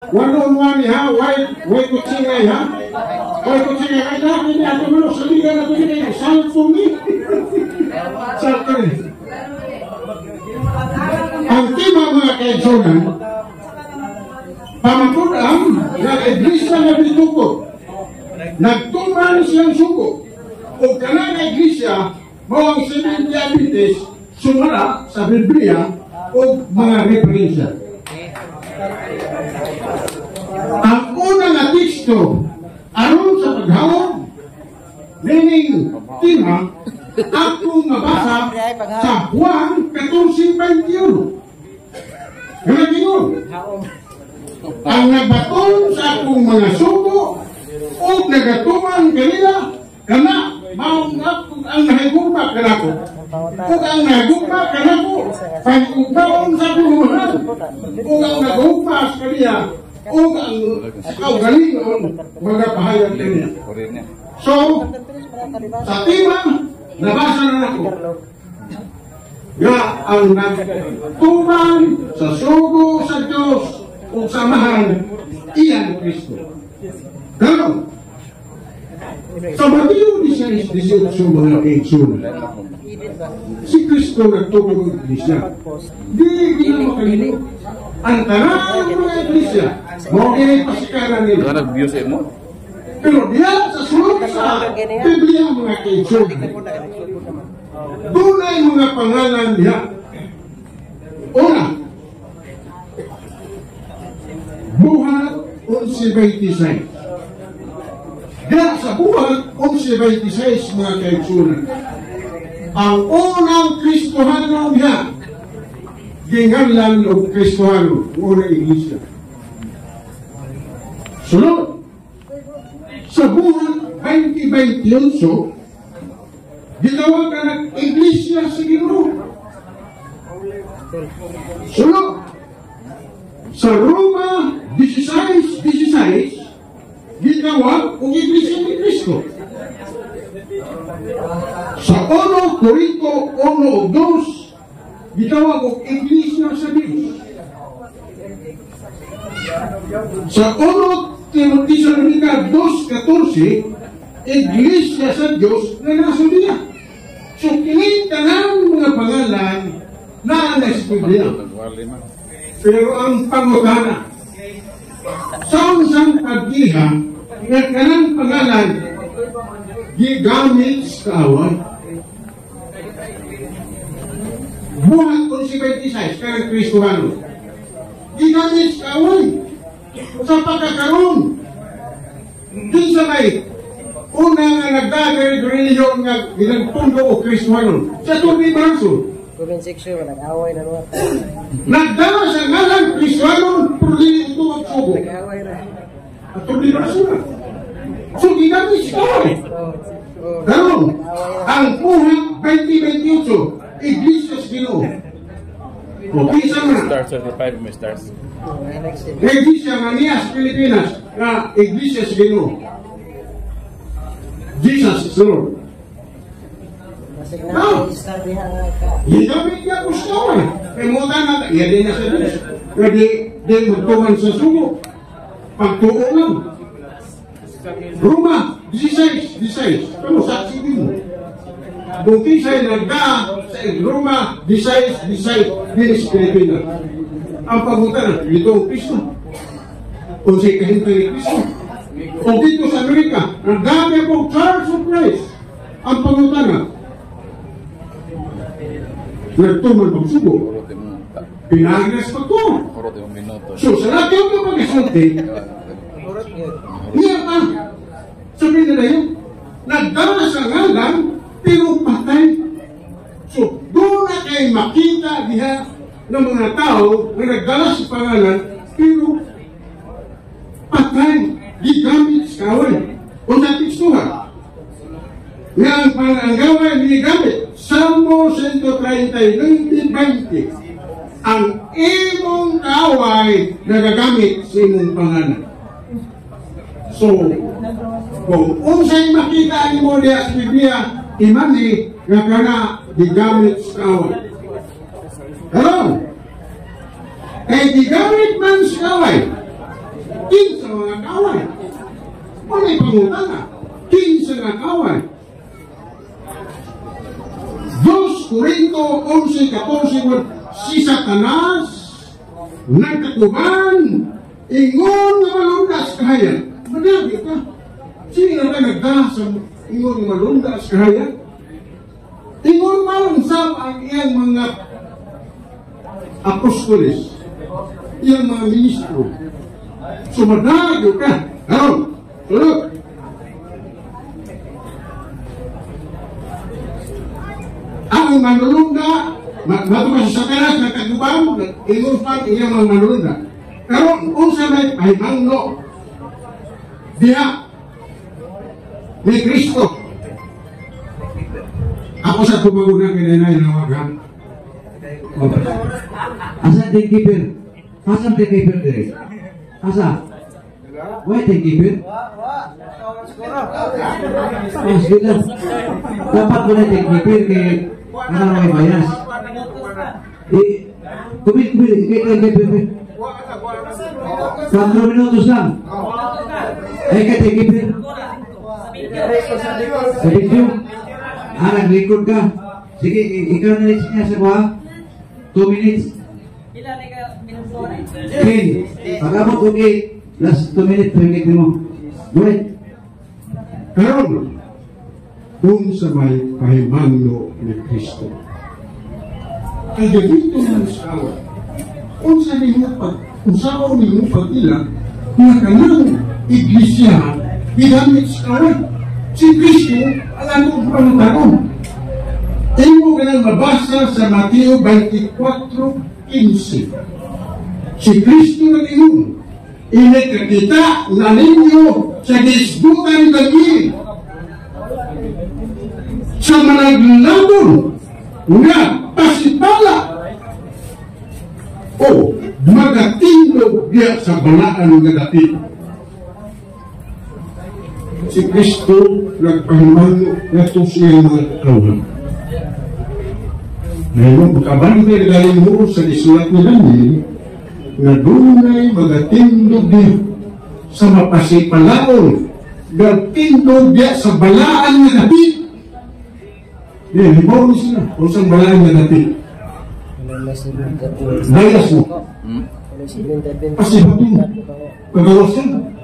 Wanon wani ha, way kutsingay ha. Way kutsingay ay na, hindi ato mo, saligan na ito nito, salpong ni. Salpong ni. Ang tema mga kaigsunan, pamakulang na iglesia na bitukot, nagtuman siyang suko, o kanang iglesia, mawang Seventh-day Adventist, sumara sa Biblia, o mga referensya. Ang unang na teksto aron sa paghawag meaning tema akong mabasa sa Juan 14:21. Ganun yun. Ang nagbaton sa akong mga suko o nagatuman kanila kana maong ang nahigugma kanako o ang nahigugma kanako pag-upaon sa puluhan o ang nagugma sa kaniya o ang kaugalingon mga pahayag kaniya. So, sa tema, nabasa na ako nga ang nagtuman sa sugo sa Diyos o samahan iyan Kristo. Ganon. Sa Mateo 16:18 mga kaigsunan, si Kristo nagtulong ng iglesia. Di na makalimot. Ang tanang mga iglesia, mo kinipasikaran nila. Pero diya sa sunod sa Biblia mga kaigsunan, doon ay mga pangalan diya. Una, Buhat 11:26. Diya sa Buhat 11:26 mga kaigsunan, ang unang Kristohano niya, ginganlan o Kristohano, unang iglesia. Sunod, sa Buhat 20:28, ginawa ka ng iglesia sa Ginoo. Sunod, sa Roma 16:16, ginawa ang iglesia ni Kristo. Sa 1 Corinto 1:2, ginawa ang iglesia sa Diyos. Sa 1 Tesalonica 2:14, iglesia sa Diyos na nasa Biblia. So, kinita ng mga pangalan na nasa Biblia. Pero ang pangutana, saan pag-iha na kanang pangalan gigamit sa kawan? Buhat 11:26, kanang Kristohano. Gigamit sa kawan. Sa pagkakaroon, din sa may unang nagdagay reliyon nga ginagpundo o Kristohano sa tuloy braso. Comment section, nag-away na naman. Nagdala sa ngalan Kristohano, purli ito ang sugo. Nag-away na. At tuloy braso na. So, ginamit siya. Ganon, ang Buhat 20:28, iglesia sa Ginoo. Okay, sama. Stars or 5 may stars. Iglesia Manias, Pilipinas, na iglesia sa Ginoo. Jesus is Lord. Ginamit niya gusto ko eh. Kaya mo na, yan din na sa Diyos. Pwede din magtuman sa sugo. Pagtuo lang. Roma 16:16. Pero saksi din mo. Kung kisay nagda sa Roma 16:16 din sa Pilipinas. Ang pagutan, ito ang Kristo. Kung siya kahintay ni Kristo. Kung dito sa Amerika, nagdami po Church of Christ. Ang pagutan, nagtuman pagsubo. Pinaginas pa ito. So, sa lahat yung kapag-isunti, niya pa. Sabi nila yun, nagdala sa ngalan, pero patay. So, doon na kayo makita diha ng mga tao na nagdala sa pangalan, pero patay, gigamit sa kawal. O natiksuhan. Nga ang pananggawa ginigamit, Salmo 139:20, ang imong kaway nagagamit sa imong pangalan. So, kung unsay makita mo diya sa Biblia, imani nga kana gigamit sa kaway. Hello? Kay gigamit man sa kaway, kinsa mga kaaway. May pangutana, kinsa nga kaaway. 2 Corinto 11:14, si Satanas nagkatuban ingon nga malundas kahayan. Madabi ka. Sino ka nagdasam ingon nga malundas kahayan? Ingon malungsap ang iyang mga apostoles, iyang mga ministro. Sumadagyo ka. Karon, tulog. Ang manulunda, matuwa sa Satanas, nagkagubang, ingon pa iyang mga manulunda. Karon, unsa may ay mangno diha ni Kristo. Ako sa tumagunan kinanay na wagang. Asa timekeeper? Asa timekeeper dire? Asa? Why timekeeper? Oh, sige. Dapat mo na timekeeper kay ano may bias. Kumit, kay timekeeper. 4 minutos lang. Ay kay timekeeper. Sa video. Nag-record ka. Sige, ikaw na list niya sa kuha. 2 minutes. Ilan ka minuto? 10. Pag-abot okay. Last 2 minutes, pahingit mo. Go ahead. Karon, kung sa may pahimangno ni Kristo, ay ganito ng sawa. Kung sa ninyo pag-ila, na kanang iglesia, ginamit sa kaway. Si Kristo, ang anong panatagon. Tayo mo ganang mabasa sa Mateo 24:15. Si Kristo na ninyo, inakakita na ninyo sa gisbutan daging sa managlabon nga pasipala o magatindog diya sa balaan nga dati. Si Kristo nagpahimano na ito siya mga kawan. Ngayon, kabantay na galing mo sa isulat ni Daniel na dunay magatindog diya sa mapasipalaon gatindog diya sa balaan nga dati. Yan, hibaw mo sila kung saan balaan nga dati. Dayas mo. Pasibatin mo. Pagawasan.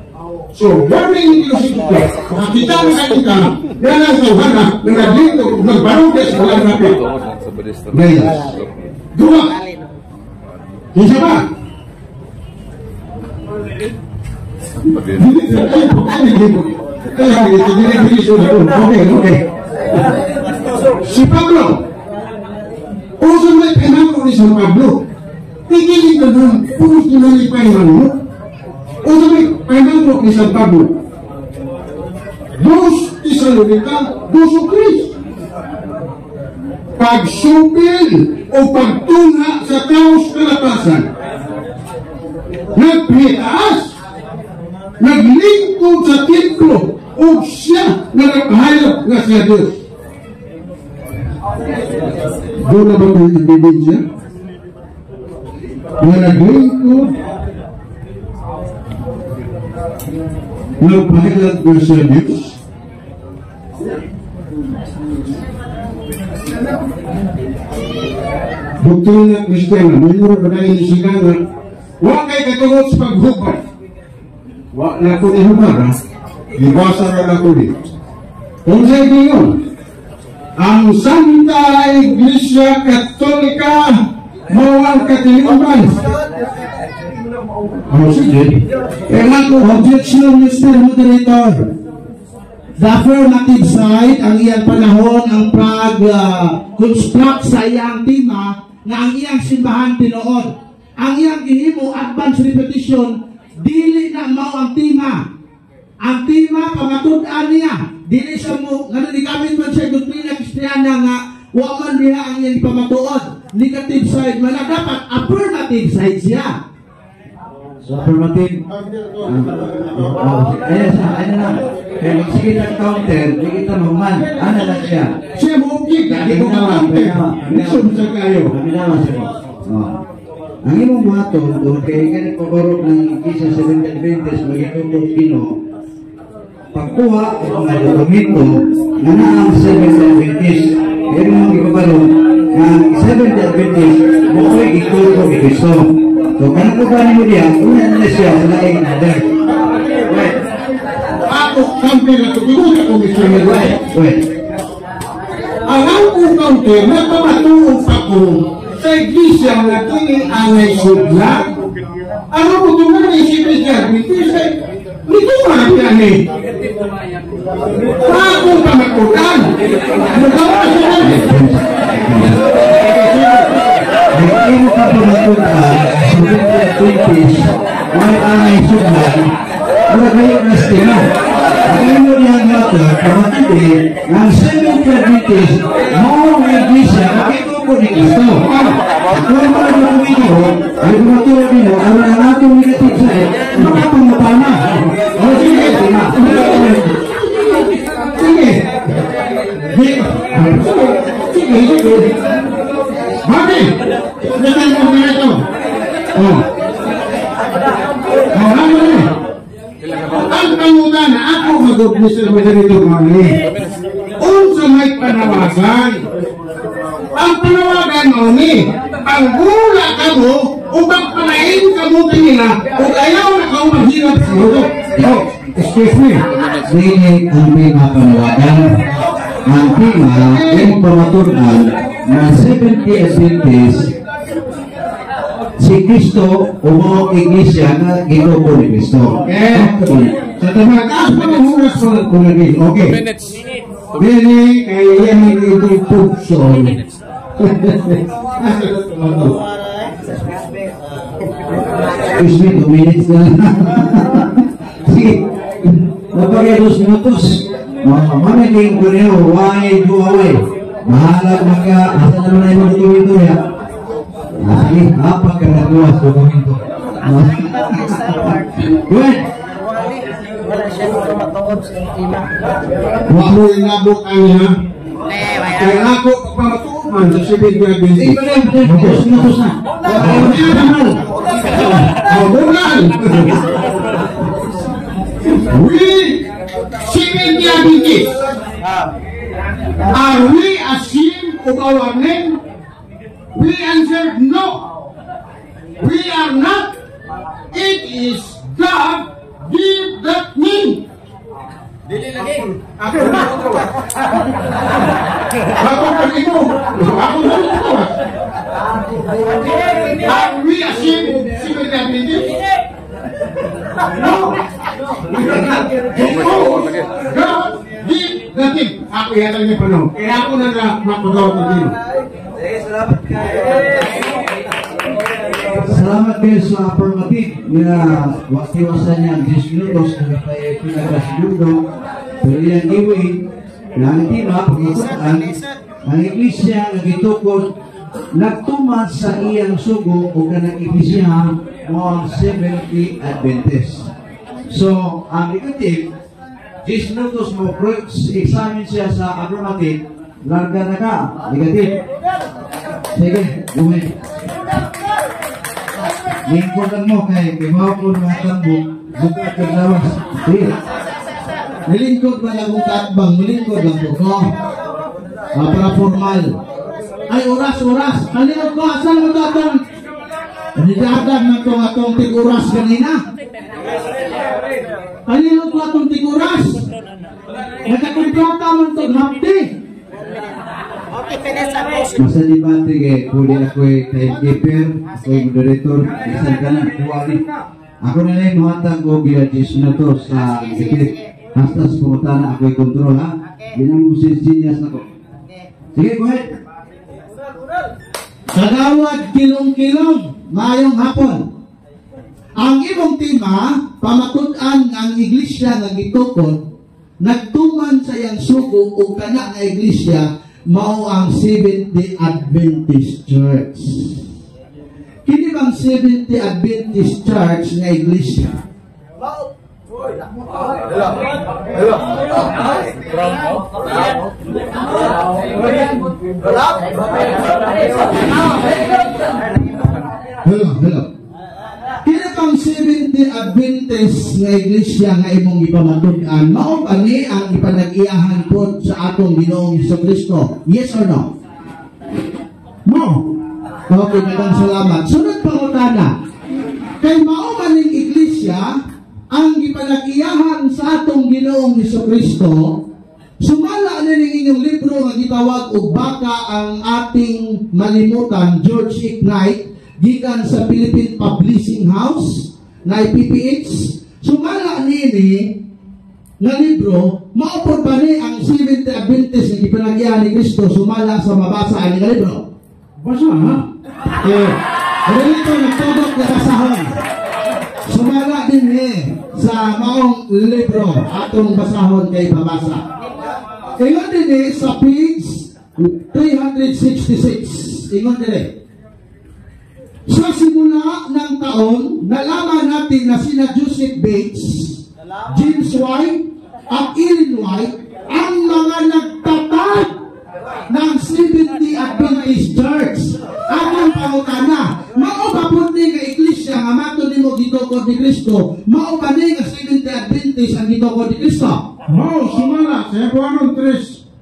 So, warning nito si Kristo. Makita mo sa kita, yan ang sauhana, nagbarong sa balaan natin. Dayas. Dua. Isa ba? Okay. Si Pablo, uso may pinako ni San Pablo, tigilin ka doon, punos nyo na ipaiman mo. Uso may pinako ni San Pablo, Dos Tesalonica, 2:3. Pagsupil o pagtungha sa taos kalatasan, nagpitaas, naglingkod sa templo o siya nagpahayag nga siya Diyos. Doon na ba ito yung ebidensya? Na naglingkod, nagpahayag nga siya Diyos. Doktrina Kristiyana, mayroon ba na inisigan na huwag kay katungod sa paghubad. Huwag na ito ihubad, ha? Ibasa na ito din. Kung sa itingon, ang Santa Iglesia Katolika mawang katiliman. Sige. Kaya ko, objection, Mr. Moderator. The affirmative side, ang iyang panahon, ang pag-construct sa iyang tema na ang iyang simbahan tinuod. Ang iyang gihimo, advance repetition, dili na mao ang tema. Ang tema, pamatud-an niya. Dili sa mo, nga gamit man sa doktrina Kristiyana nga, wa man niya ang iyang pamatuod. Negative side, wala dapat affirmative side siya. So, affirmative. Ayan siya, ano na. Kaya magsige ng counter, di kita mahuman. Ano lang siya? Siya mo, hindi ko ka-counter. Lisod sa kayo. ang imong buhaton o kay ganit paborok ng Iglesia Seventh-day Adventist magitungkol kino pagkuha o mga dokumento na ang Seventh-day Adventist kaya mga gipabalo ang Seventh-day Adventist mo ko'y ikulto ni Cristo. So kanang kukuha mo diya, una na siya sa laing other. Wait. Ako kampi na tutuloy ako Mr. Miguel. Wait. Ang akong kampi na pamatuong pa ko sa iglesia na kini-angay sudla. Ano ko tungan na isipin niya? Dito nga yan eh. Akong pamatukan. Magawa siya na eh. Hindi mo ka pamatukan sa Adventist may angay sudlan wala kayo nastina. Ang mo niya nga ito, pamatindi, ang Seventh-day Adventist mo ang iglesia nakituko ni Cristo. Kung mga dokumento ay tumaturo nyo, ang natong negative side, makapangapana. O sige, sige. Sige, sige. Mami! Naman mo na ito. Ang pangunan na ako mag-oblis na dito mami. Unsa may panawagan. Ang panawagan mami, ang gula ka mo, upang panahin ka mo kanina, kung ayaw na kang maghirap sa mundo. Excuse me. Sige, ang mga panawagan. Ang tima, yung pamaturan na Seventh-day Adventist si Cristo o mga iglesia na ginuko ni Cristo. Sa tamagaas pa ng oras pa ng kulagin. Okay. Bini, kaya yan ang itong pugso. Excuse me, 2 minutes na. Sige, napagay 2 minutos. Mamaging ko niyo, why do away? Mahalag maka, asa naman na yung dokumento niya. Sige, apag ka na duwas dokumento. Good. Huwag mo inabot ang niya. Kaya ako pagpapatuman sa Seventh-day Adventist. Sige, pwede, 2 minutos na. Mabulan! We, Seventh-day Adventist, are we ashamed of our name? We answered no. We are not. It is God give that name. Dili lagi. Ako na ito. Ako na ito. Ako na ito. Are we ashamed of Seventh-day Adventist? No. God give that name. Ako yata niya pa no. Kaya ako na mapagawa ko din. Salamat kayo sa affirmative na wakiwasan niya 10 minutos na tayo pinagkasiludo pero yung giwin na ang tima pag-ikutan ang iglesia nagitukod nagtuman sa iyang sugo o kanang iglesia mo ang Seventh-day Adventist. So ang negative 10 minutos mo examine siya sa affirmative larga na ka negative. Sige, gumay. Lingkodan mo kay kibaw ko ng atambok, buka ka lawas. Sige. Nilingkod ba lang kong katbang? Nilingkod lang po ko. Para formal. Ay, oras. Kalinod ko, asan mo ito atong? Nidadag na itong atong tiguras kanina. Kalinod ko atong tiguras. Nagkakumplata mo itong hapdi. Masa debate kay pwede ako'y timekeeper, ako'y moderator, isang ka na, kuwari. Ako na lang mahatag ko gila 10 minutos sa dikit. Hasta sa pumunta na ako'y kontrol ha. Yan ang musinyas ako. Sige, go ahead. Sagawad kilong-kilong, mayong hapon. Ang imong tima, pamatud-an ang iglesia nga gitukod, nagtuman sa iyang sugo o kana nga iglesia, mao ang Seventh-day Adventist Church. Kini bang Seventh-day Adventist Church nga iglesia? Hello. Kaya kang 70 Adventist nga iglesia nga imong ipamatud-an, mao ba ni ang ipanag-iyahan po sa atong Ginoong Jesucristo? Yes or no? No. Okay, magang salamat. Sunod pangutana. Kay mao ba ning iglesia ang ipanag-iyahan sa atong Ginoong Jesucristo? Sumala na ning inyong libro nga gitawag og Baka ang Ating Malimutan, George Ignite, gikan sa Philippine Publishing House na PPH. Sumala nini nga libro, maupod ba ni ang 70 Adventist nga ipanagyahan ni Kristo sumala sa mabasa ani nga libro? Basa ha? Dito nagtudok na basahon. Sumala din sa maong libro atong basahon kay babasa. Ingon din sa page 366. Ingon din sa simula ng taon, nalaman natin na sina Joseph Bates, James White, at Ellen White ang mga nagtatag ng 70 Adventist Church. Atong pangutana, mao ba po ni nga iglesia nga mato nimo gitukod ni Kristo? Mao ba ni nga 70 Adventist ang gitukod ni Kristo? Mao, sumala sa Hebrew 3:4.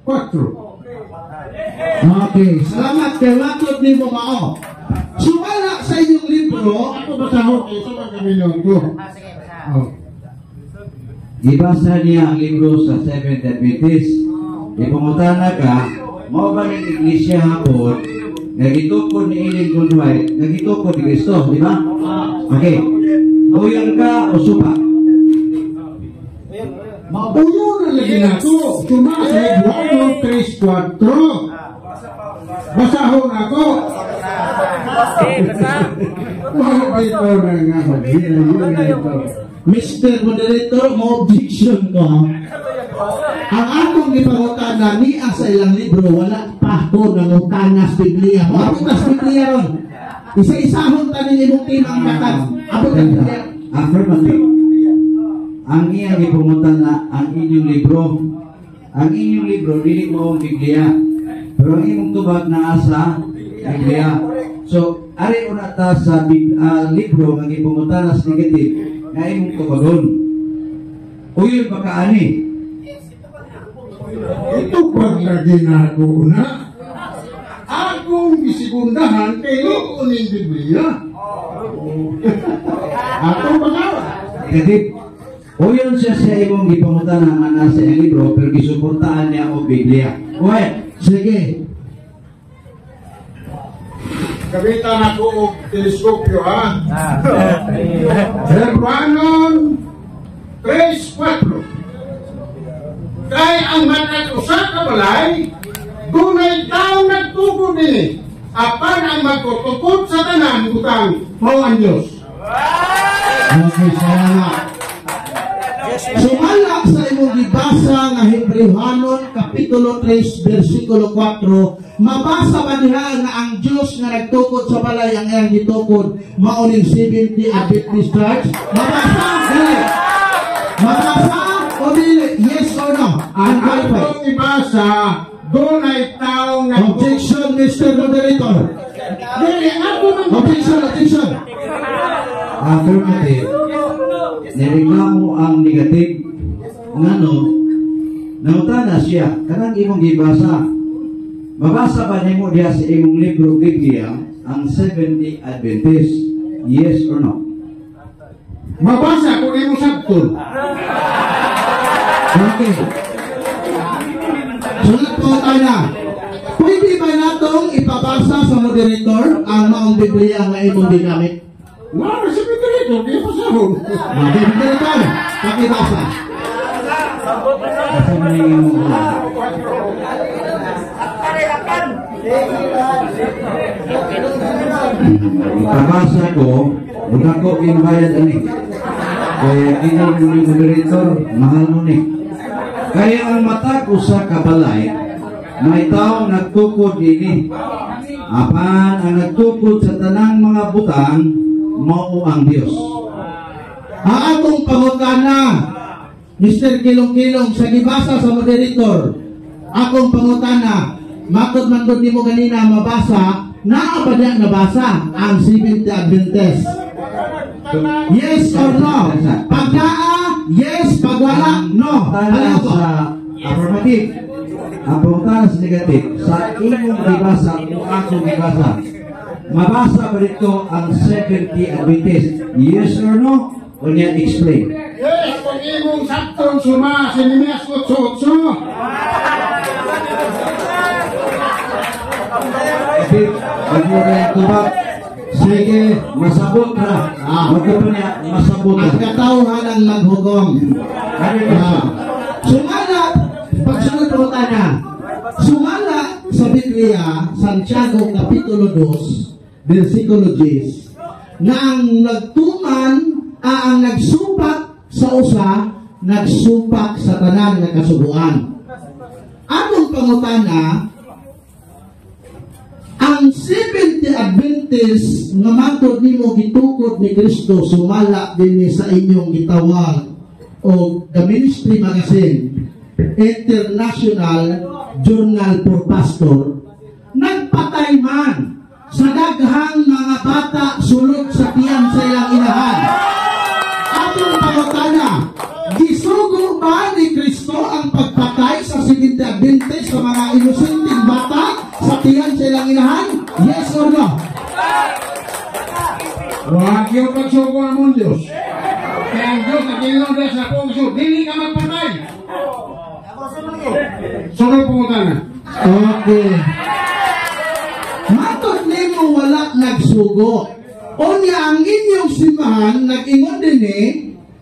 Okay, salamat kay matod nimo mao. Sumala sa inyong libro, Ako basahon kayo sa mga kamilyon ko. Ibasa niya ang libro sa Seventh Adventist. Ipangutana ka, mao ba ng iglesia hapon, nagitukod ni Ellen White, nagitukod ni Kristo, di ba? Okay. Uyan ka o supa? Mabuyo na lagi na ito. Suma sa Hebrew 3:4. Basahon ako. Mga ba ito na nga maghina ito? Mr. Moderator, mo objection ko. Ang atong ipangutana niya sa ilang libro, wala pa ko nanguntanas Biblia. Mabutas Biblia ron. Isa-isahon tanin imong tinang katag. Abot ang Biblia. Affirmative. Ang iyang ipangutana ang inyong libro. Ang inyong libro, dili mo ang Biblia. Pero ang imong tubag na asa, Biblia. So, ari una ta sa libro nga ipangutana sa negative, nga imong tubagon. Uyon pa kaani. Ito pag lagi na ako na. Akong isigundahan kay Loko ng Biblia. Atong bagawa. Negative. Uyon siya sa imong ipangutana nga nasa iyang libro, pero gisuportaan niya o Biblia. Uy, Sige. Kabitan ako og teleskopyo ha. Hermanon 3:4. Kay ang matag usa ka balay, dunay taong nagtugon nini. Apan ang magtutukod sa tanan butang mao ang Dios. Okay, salamat. Sumala sa imong gibasa nga Hebrehanon Kapitulo 3 versikulo 4, mabasa ba diha nga ang Dios nga nagtukod sa balay ang iyang gitukod mao ning 70 Adventist Church? Mabasa? Dili. Mabasa o dili? Yes or no? Ang atong ibasa, dunay taong Objection, Mr. Moderator. Dili ako man Objection. affirmative. Nireklamo ang negative. Ngano, nautana siya, kanang imong gibasa. Mabasa ba nimo diha sa imong libro Biblia ang 70 Adventist? Yes or no? mabasa kung imo sabton. Okay. Sunod po tayo na. Pwede ba natong ipabasa sa moderator ang maong Biblia nga imong ginamit? Wala sa dito, di pa sahon. Moderator, pakibasa. Kasi may imong ipabasa ko, huwag ako kinbayad ani. Kaya inyong moderator, mahal mo ni. Kaya ang mata ko sa kabalay, may taong nagtukod ini. Apan ang nagtukod sa tanang mga butang, mao ang Dios. Ang atong pangutana, Mr. Kilong-Kilong, sa gibasa sa moderator, akong pangutana, matod man doon nimo ganina mabasa, naa ba niya nabasa ang Seventh-day Adventist? Yes or no? Pag naa, yes. Pag wala, no. Ano po? Sa affirmative. Ang pangutana sa negative, sa imong gibasa o ako gibasa, mabasa ba dito ang Seventh-day Adventist? Yes or no? O niya explain. Yes, kung imong saktong suma, sinimias 8-8. Okay, wag mo kaya tubag. Sige, masabot na. Wag ka pa niya, masabot na. Ang katauhan ang maghugong. Sumala, pagsunod po na. Sumala sa Biblia, Santiago Kapitulo 2, versikulo 10, na ang nagtuman, ang nagsupak sa usa, nagsupak sa tanan nga kasubuan. Atong pangutana, ang Seventh-day Adventist nga matod nimo gitukod ni Kristo sumala dinhi sa inyong gitawag o The Ministry Magazine, International Journal for Pastor, nagpatay man sa daghang mga bata sulod sa tiyan sa ilang inahan. Atong pangutana, gisugo ba ni Kristo ang pagpatay sa Seventh-day Adventist sa mga inosenteng bata sa tiyan sa ilang inahan? Yes or no? Huwag yung pagsuko ang mong Diyos. Kaya ang Diyos na kinunod sa puso, dili ka magpatay. Sunod pumunta na. Okay. Matod nimo wala nagsugo. O niya ang inyong simbahan, nag-ingon din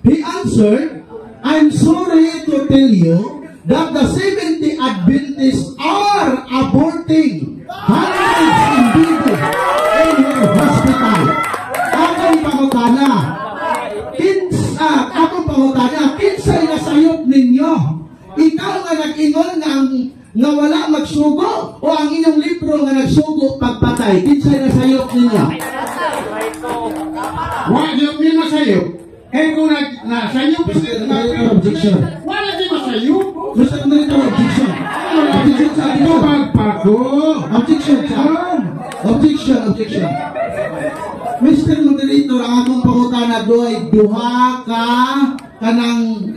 he answered, I'm sorry to tell you that the Seventh-day Adventists are aborting hundreds in people in your hospital. Akong pangutana, kinsay nasayop ninyo? Ikaw nga nag-ingon nga wala magsugo o ang inyong libro nga nagsugo pagpatay? Kinsay nasayop ninyo? Huwag yung di masayop. Eh kung nasayop, Objection. wala di masayop. Mr. Monitor, objection. Objection sa Ito akin. pagpako. Objection sa Objection. Mr. Moderator, ang akong pangutana doy duha ka kanang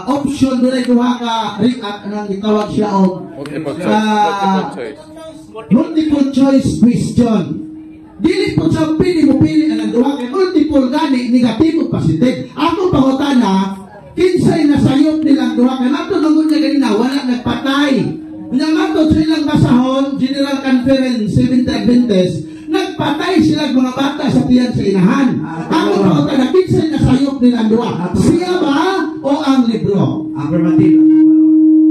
option doy duha ka nang gitawag siya og multiple choice question. Dili po sa pili mo pili ang duha kay multiple gani negative o positive. Akong pangutana, kinsay nasayop nilang duha kay nato nungod niya ganina wala nagpatay. Nang ato sa ilang basahon, General Conference, Seventh-day Adventist, nagpatay sila mga bata sa tiyan sa inahan. Ako pa ko na kinsay nasayop nilang duha. Siya ba o ang libro? Affirmative.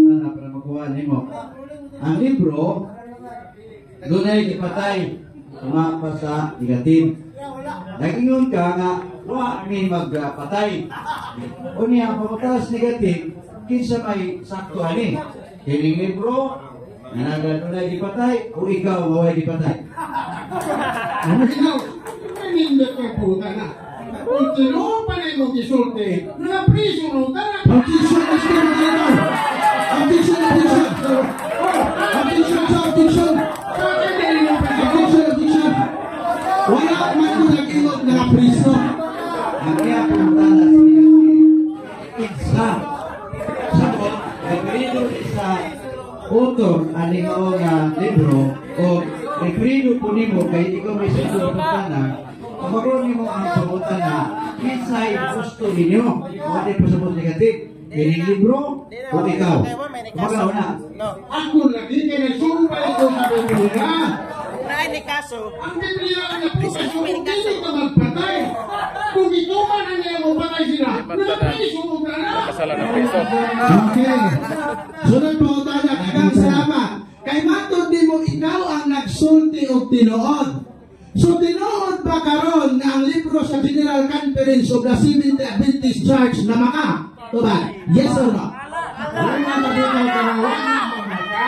Ano para makuha nimo? Ang libro dunay gipatay pa sa negative. Nagingon ka nga wa mi magpatay. Unya ang pagpatas negative kinsa may sakto ani. Kining libro na dunay gipatay o ikaw maway gipatay. Ano ikaw? Manindot ka puta na. Kung sino pa na yung gisulti, na-priso mo ka na. Objection, Mr. Moderator. Objection. Wala man ko nag-ingot na priso. Ang kaya pagpatas negative kinsa sakot referido sa author ani mo nga libro o referido po nimo kay ikaw may siguro pagpana magkaroon nimo ang pagpana kinsay gusto ninyo wala po sa negative kining libro o ikaw magaw na Ako lagi kaya nagsumpay ko sa Biblia. Unahin ni kaso. Ang Biblia ang napukas mo, hindi ka magpatay. Kung ito man ang iyong magpatay sila, na-priso mo ka na. Okay. Sunod po tayo. Daghang salamat. Kay matod nimo ikaw ang nagsulti og tinuod. So tinuod ba karon nga ang libro sa General Conference of the Seventh-day Adventist Church na maka? Diba? Yes or no? Wala na mabitaw ka na, wala na mamaka.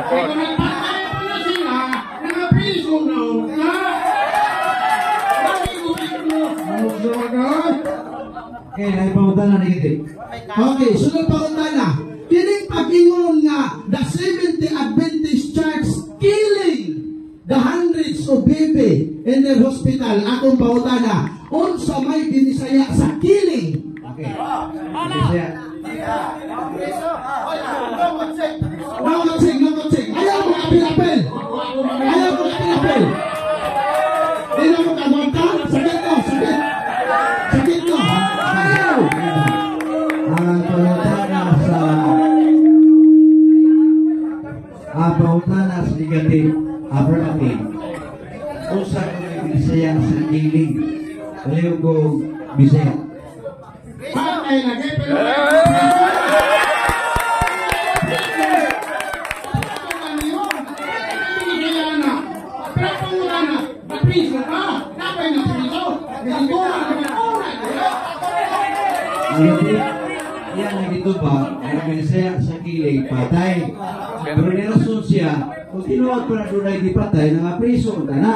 Kaya kung nagpatay pa na sila, na-priso na ka. Bakit ko ito? Ano sa ka? okay naipamutan na negative Okay, sunod pa na. Kining pag-ingon nga the Seventh-day Adventist Church killing the hundreds of baby in the hospital, akong pangutana, unsa may binisaya sa killing. Okay. Bisaya. Namatsing. Ayaw mo apil-apil. Ayaw mo kamanta. Sakit ko. Ayaw. Ang pangutana sa negative affirmative. Usa ko Bisaya sa kiling. Ayaw ko Bisaya. Patay lagi, pero yan na dito ba, ang Bisaya sa kiling, patay. Pero nirason siya, kung tinuod pa na doon ay di patay, nangapriso, na.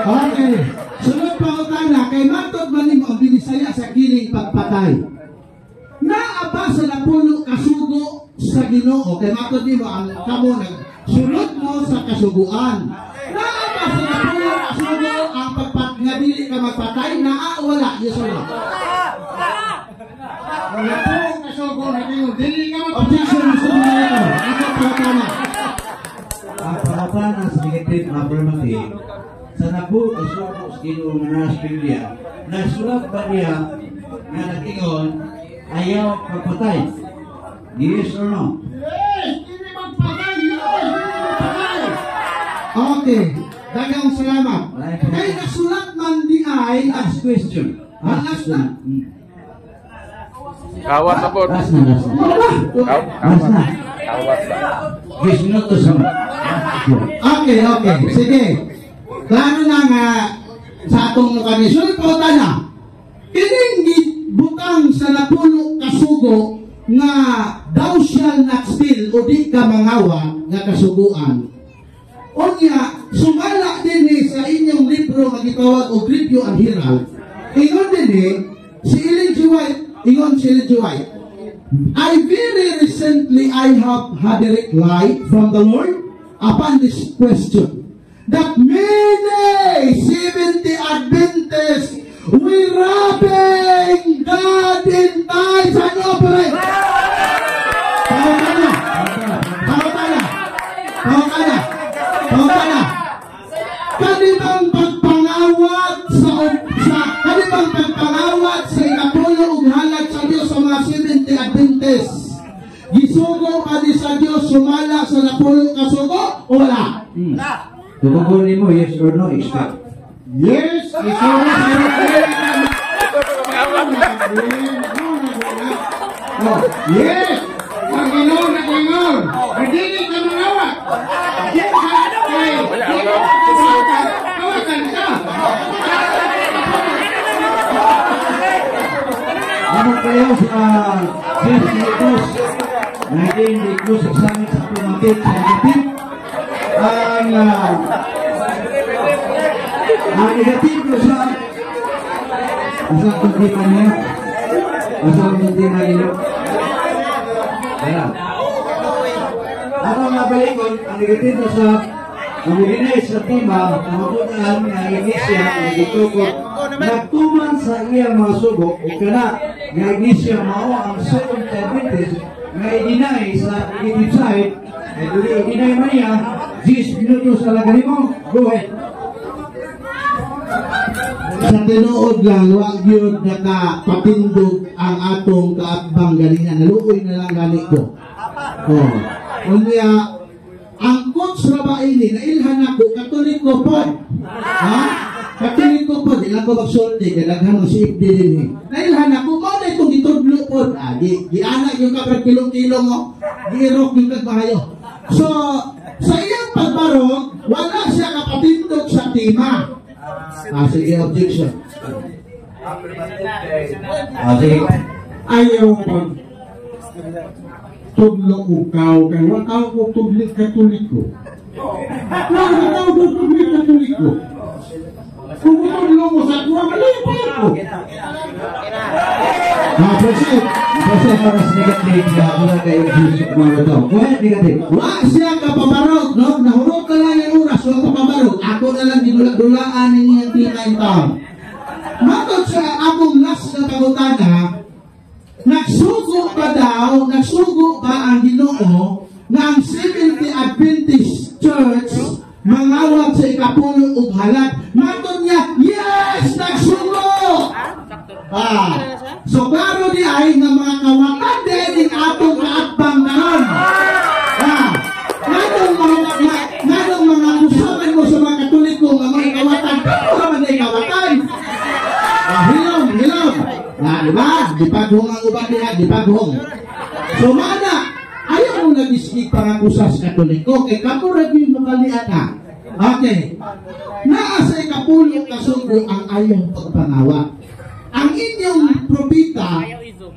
okay. Sunod pa ko tana, kay matod man mo ang binisaya sa kiling pagpatay. Naaba sa napulo kasugo sa Ginoo, kay matod mo ang kamo sunod mo sa kasuguan. Naaba sa napulo kasugo ang pagpatngabili ka magpatay, wala, yes or no? Wala po kasugo na kayo, dili ka magpatay. Objection, sunod na ito. Ito pa ko tana. Ang pangutana sa negative affirmative, sa nabuo kasugo sa Ginoo nga nasa Biblia, nasulat ba niya na natingon ayaw magpatay? Yes or no? Yes! Hindi magpatay! Okay. Dagang salamat. Kay nasulat man di ay Last question. Last na. Kawat na po. Last na. Last na. Kawat na. 10 minutos na. Okay. Sige. Klaro na nga sa atong kanisun po na. Kining butang sa napulo kasugo nga thou shall not steal o di ka mangawa nga kasuguan. Unya, sumala din sa inyong libro nga gitawag og Review and Herald. Ingon din si Ellen G. White, I very recently I have had a reply from the Lord upon this question, that many 70 Adventists will robbing God in tithes and offering. Pangutana. Kanibang pagpangawat sa ikapulo ug halad sa Dios sa mga 70 Adventists. Gisugo pa di sa Dios sumala sa napulo kasugo o wala? Tutugunin mo, yes or no, expect. Yes, isugo yes, Panginoon na Panginoon, hindi ka mangawat. Kawakan ka. Naman kayo sa Christmas naging Nicholas examen sa pumatit sa negative. Ang negative ko sa asang kundi pa niya. Asang kundi na niyo. Ayan. Ako nga balikon, ang negative ko sa Pag-iinay sa timba, mabutaan nga iglesia ang itukot, nagtuman sa iyang mga sugo, o kana, nga iglesia mao ang second Adventist, nga i-deny sa negative side, ay i-deny man niya, 10 minutos talaga mo, go ahead. Sa tinuod lang, wag yun nakapatindog ang atong kaatbang galingan. Naluoy na lang ganit ko. Unya, ang coach na ba ini, nailhan ako, Katoliko po. Ha? Katoliko po, ilang ko magsulti, kalaghan mo si Ibdi din eh. Nailhan ako, mo na itong itudlo po. Gianak yung kapag kilong-kilong mo, giirok yung kagbahayo. So, sa iyang pagbarog, wala siya kapatindog sa tima. Sige, objection. Sige. Ayaw pag tudlo ukaw kay wakaw ko tudlik Katoliko. Wakaw ko tudlik Katoliko. Kung tudlo mo sa kuha, malipat ko. Proceed. Kasi para sa negative na wala kayo Jesus mga ito. Go ahead, negative. Wa siya kapabarog, no? Nahurog ka lang yung oras. lawas, wala pa pabarog. Ako na lang dinula-dulaan ng iyang taon. Matod sa akong last na pangutana, nagsugo ba ang Ginoo na ang Seventh Adventist Church mangawag sa ikapulo ug halat? Matod niya, yes, nagsugo! So klaro di ay nga mga kawatan din atong kaatbang karon. Nganong mga kusaman mo sa mga Katoliko nga mga kawatan, pero naman ay kawatan. Hilom. Diba? Di paghong ang uban niya, di paghong. So mana, ayaw mo nag-isig pangakusa sa Katoliko, kay kapurag yung makalian na. Okay. Naa sa ikapulo kasugo ang ayaw pagpangawa. Ang inyong propita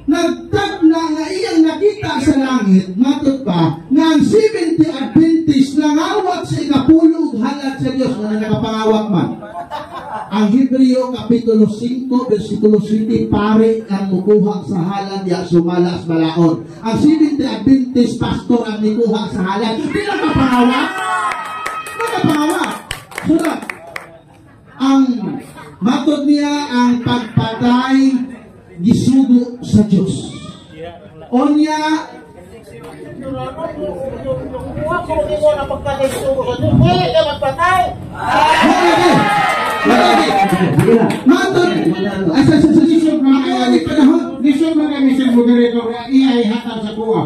nagtagna nga iyang nakita sa langit, matod pa nga ang 70 Adventist nangawat sa ikapulo halat sa Diyos na nakapangawat man. Ang Hebreo Kapitulo 5 versikulo 7, pare ang mukuha sa halat ya sumalas balaod. Ang 70 Adventist pastor ang nikuha sa halat. Hindi nakapangawat. Surat. Ang matod niya ang pagpatay gisugo sa Diyos. Onya matod asa sa sisyon mga ni panahon disyon mga misyon modereto iay hatag sa kuha.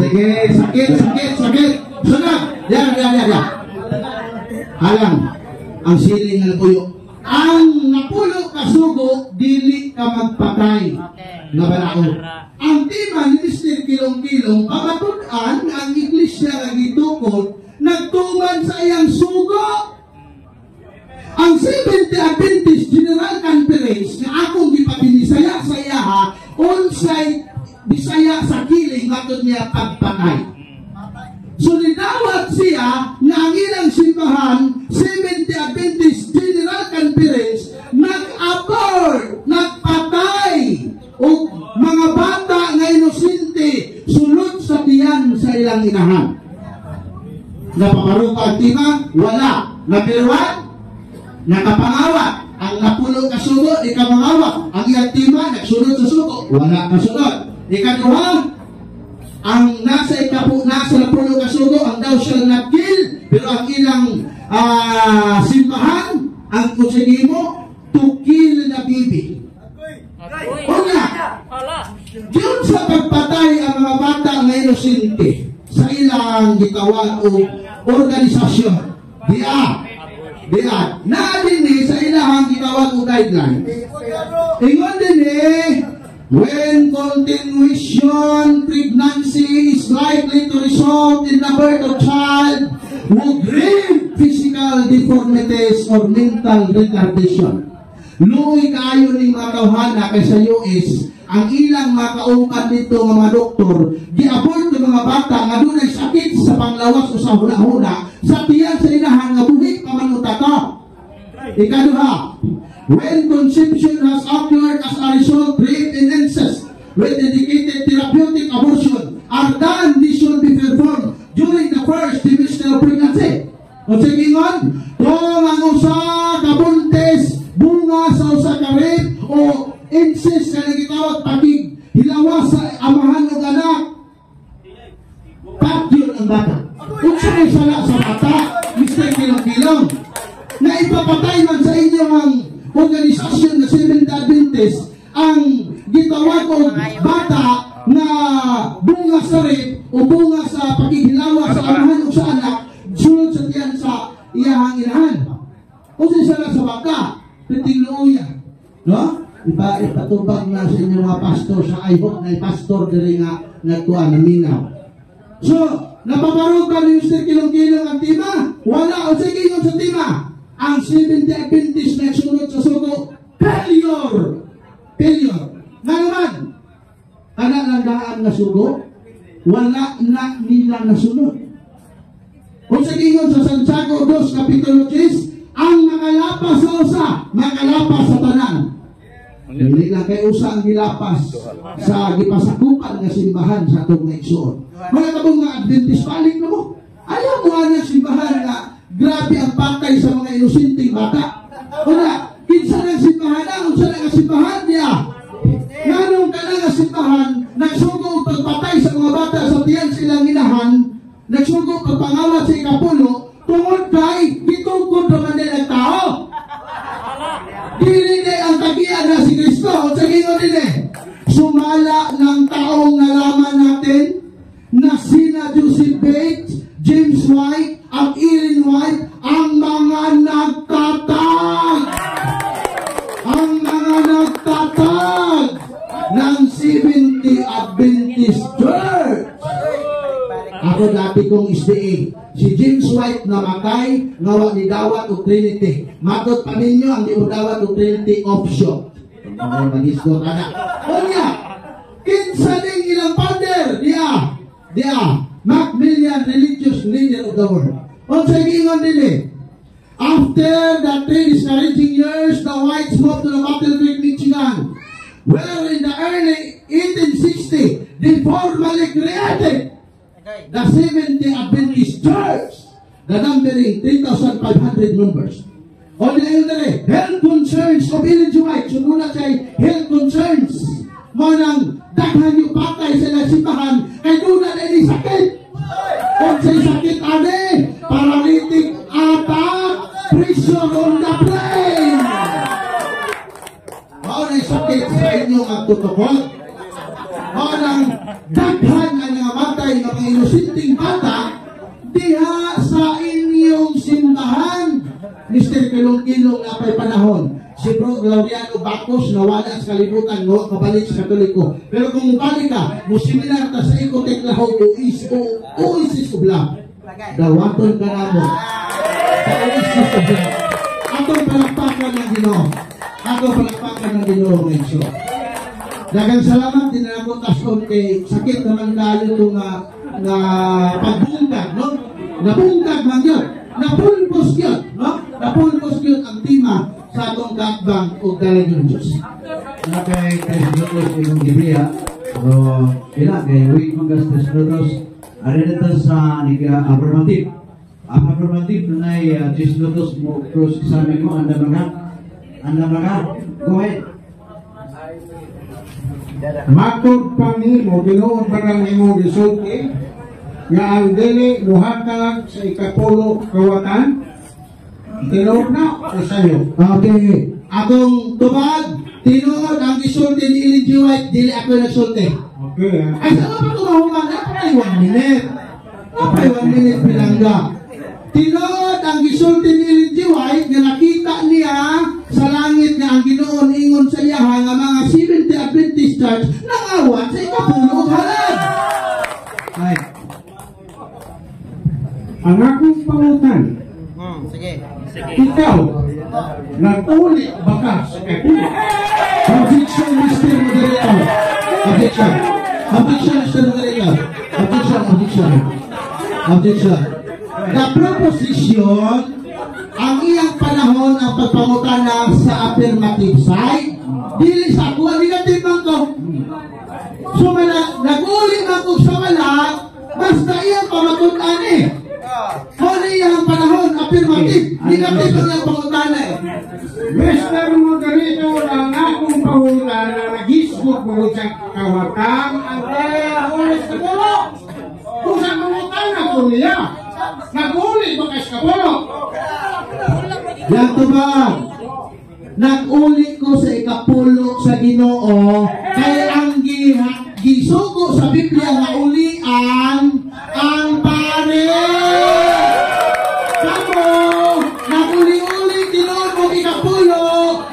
Sige, sakit. Sunod. Yan. Alam, ang siling na puyo. Ang napulo kasugo, dili ka magpatay. Nabalao. Ang tema ni Mr. Kilong-Kilong, pagatunan ang iglesia na gitukod, nagtuman sa iyang sugo. Ang 70 Adventist General Conference na akong gipabilisaya sa iyaha, on-site Bisaya sa kiling matod niya pagpatay. So ninawat siya na ang ilang simbahan 70 Adventist General Conference nag-abort, nagpatay o mga bata nga inosente sulod sa tiyan sa ilang inahan. Napaparuka tima? Wala. Napirwan? Nakapangawat. Ang napulo kasugo, ikamangawat. Ang iyang tima, nagsunod sa sugo. Wala kasunod. Ikaduha, ang nasa napulo kasugo, ang daw siya nagkil, pero ang ilang simbahan, ang kusigi mo, to kill na bibi. Una, yun sa pagpatay ang mga bata ng inosente sa ilang gitawag o organisasyon. Diya. Naadini sa ilang gitawag o guidelines. Ingon din when continuation pregnancy is likely to result in the birth of child with grave physical deformities or mental retardation. Luoy kaayo ning mga tawhana kay sa US, ang ilang mga kaungkan dito nga mga doktor, gi-abort ng mga bata nga dunay sakit sa panglawas o sa huna-huna sa tiyan sa inahan nga buhi pa man utata. Ikaduha, when conception has occurred as a result of rape and incest, when dedicated therapeutic abortion are done, this should be performed during the first trimester of pregnancy. O sige ngon, kung ang usa kabuntes, bunga sa usa ka rape o incest na nagitawag pagig, hilawas sa amahan o anak, yun ang bata. Kung sa'yo sala sa bata, Mr. Kilong-Kilong, na ipapatay man sa inyo ang organisasyon na Seventh Adventist ang gitawag o bata na bunga sa rape o bunga sa paghihilawa sa amahan o sa anak, sunod sa tiyan sa iyahang inahan. O sala sa bata, pitingluya. No? Ipatubag na sa inyo mga pastor sa IHOP na pastor diri nga nagtuan ng minaw. So, napaparugan ni Mr. Kilong-Kilong ang tima? Wala. O sige yun sa tima. Ang 70 Adventist na sunod sa sugo, failure. Nga naman, lang daan na sugo, wala na nila nasunod. O sige yun sa Santiago 2, Kapitulo 10, ang makalapas sa usa, makalapas sa tanan. Dili lang kay usa ang gilapas sa gipasakupan nga simbahan sa atong igsoon. Mga kabong nga Adventist paling na mo. Ayaw mo nga simbahan nga grabe ang patay sa mga inosenteng bata. Una, kinsa ng simbahan na, unsa na nga simbahan niya. Nganong ka na nga simbahan, nagsugo pagpatay sa mga bata sa tiyan silang inahan, nagsugo pagpangawat sa ikapulo, tungod kay gitukod naman nila tao. Dili ang tagian na si Kristo, sa gingon nila. Sumala ng taong nalaman natin na sina Joseph Bates, James White, at Ellen White ang mga nagtatag. Ang mga nagtatag ng Seventh-day Adventist Church. Ako dati kong SDA. Si James White namatay, ngawa ni dawat o Trinity. Matot pa ninyo ang di mo dawat o Trinity option. Ang magisto ka na. O niya, kinsa ding ilang founder, dia, Macmillan, religious leader of the world. O sa gingon nila, after the 3 discouraging years, the Whites moved to the Battle Creek, Michigan, where in the early 1860, they formally created the Seventh-day Adventist Church, the numbering 3,500 members. O yun dali, health concerns of Ellen G. White. Sunod siya health concerns. Manang daghan yung patay sa nagsimbahan, kay doon na nila sakit. Kung sa'y sakit ane, paralytic attack, pressure on the brain. Maunay sakit sa inyong ang tutupot. Maunang daghan ang nangamatay ng mga inosenteng bata diha sa inyong simbahan. Mr. Kilong-Kilong na pa'y panahon. Si Bro Gloriano Bacos nawala sa kalibutan mo, kabalik sa Katoliko. Pero kung balik ka, musimilar ka sa ikotek lahog o isis ublang. Dawaton ka na mo. Sa isis ublang. Atong palakpakan ng Ginoo. Atong palakpakan ng Ginoo ngayon siya. Dagang salamat din na ako tason kay sakit naman kayo ito na pagbungkag, no? Nabungkag man yun. Napulpos yun, no? Napulpos yun ang tima sa atong kakbang o talagang Diyos. Kay Tesnotos yung Biblia, pero ila kay Wait Magas Tesnotos, ari dito sa affirmative. Ang affirmative na ay Tesnotos mo cross examine mo, anda mga, go ahead. Matod pangimo, Ginoo parang imo gisulti nga ang dili luhatag sa ikapulo kawatan. Tinuod na o sa'yo? Okay. Akong tubag, tinuod ang gisulti ni Ellen G. White, dili ako nagsulti. Okay. Ay, saan pa tumahuman? Napay 1 minute. Napay 1 minute pinangga. Tinuod ang gisulti ni Ellen G. White nga nakita niya sa langit nga ang Ginoon ingon sa iya nga mga Seventh-day Adventist Church nangawat sa ikapulo halad. Ay. Ang akong pangutan. Sige. Ikaw, nag-uli ba ka sa ikapulo? Objection, Mr. Moderator. Objection. Objection, Mr. Moderator. Objection. The proposition, ang iyang panahon ang pagpangutana sa affirmative side, dili sa ako, negative man ko. So, nag-uli man ko sa wala, basta iyang pamagutan eh. Kung iyang panahon, affirmative, negative ang iyang pangutana eh. Mr. Moderator, ang akong pangutan na nag-isgot mo sa kawatang ang kaya ulit sa pulo. Kung sa pangutana ko niya, nag-uli ba kayo sa pulo? Yan to ba? Nag-uli ko sa ikapulo sa Ginoo kaya ang gisugo sa Biblia nga ulian ang pare. Kamo, nag-uli-uli Ginoo mo ikapulo